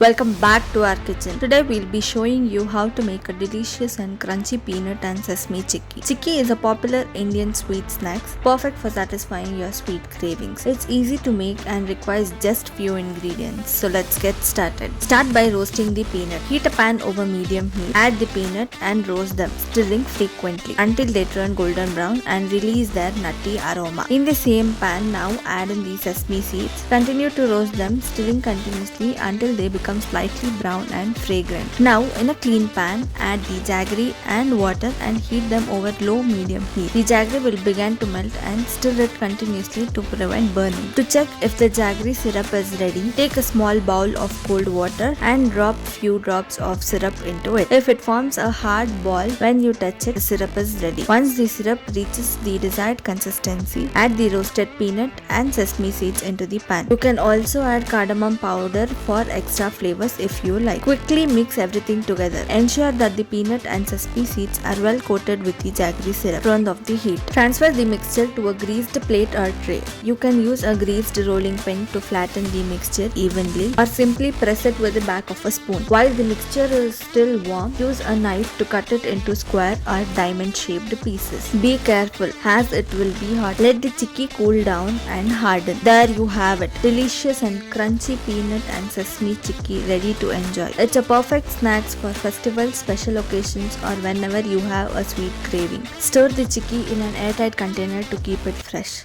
Welcome back to our kitchen. Today we'll be showing you how to make a delicious and crunchy peanut and sesame chikki. Chikki is a popular Indian sweet snack, perfect for satisfying your sweet cravings. It's easy to make and requires just few ingredients. So let's get started. Start by roasting the peanut. Heat a pan over medium heat. Add the peanut and roast them, stirring frequently until they turn golden brown and release their nutty aroma. In the same pan, now add in the sesame seeds. Continue to roast them, stirring continuously until they become slightly brown and fragrant. Now in a clean pan, add the jaggery and water and heat them over low-medium heat. The jaggery will begin to melt and stir it continuously to prevent burning. To check if the jaggery syrup is ready, take a small bowl of cold water and drop few drops of syrup into it. If it forms a hard ball when you touch it, the syrup is ready. Once the syrup reaches the desired consistency, add the roasted peanut and sesame seeds into the pan. You can also add cardamom powder for extra flavors if you like. Quickly mix everything together. Ensure that the peanut and sesame seeds are well coated with the jaggery syrup. Turn off the heat. Transfer the mixture to a greased plate or tray. You can use a greased rolling pin to flatten the mixture evenly or simply press it with the back of a spoon. While the mixture is still warm, use a knife to cut it into square or diamond shaped pieces. Be careful as it will be hot. Let the chikki cool down and harden. There you have it. Delicious and crunchy peanut and sesame chikki ready to enjoy. It's a perfect snack for festivals, special occasions or whenever you have a sweet craving. Store the chikki in an airtight container to keep it fresh.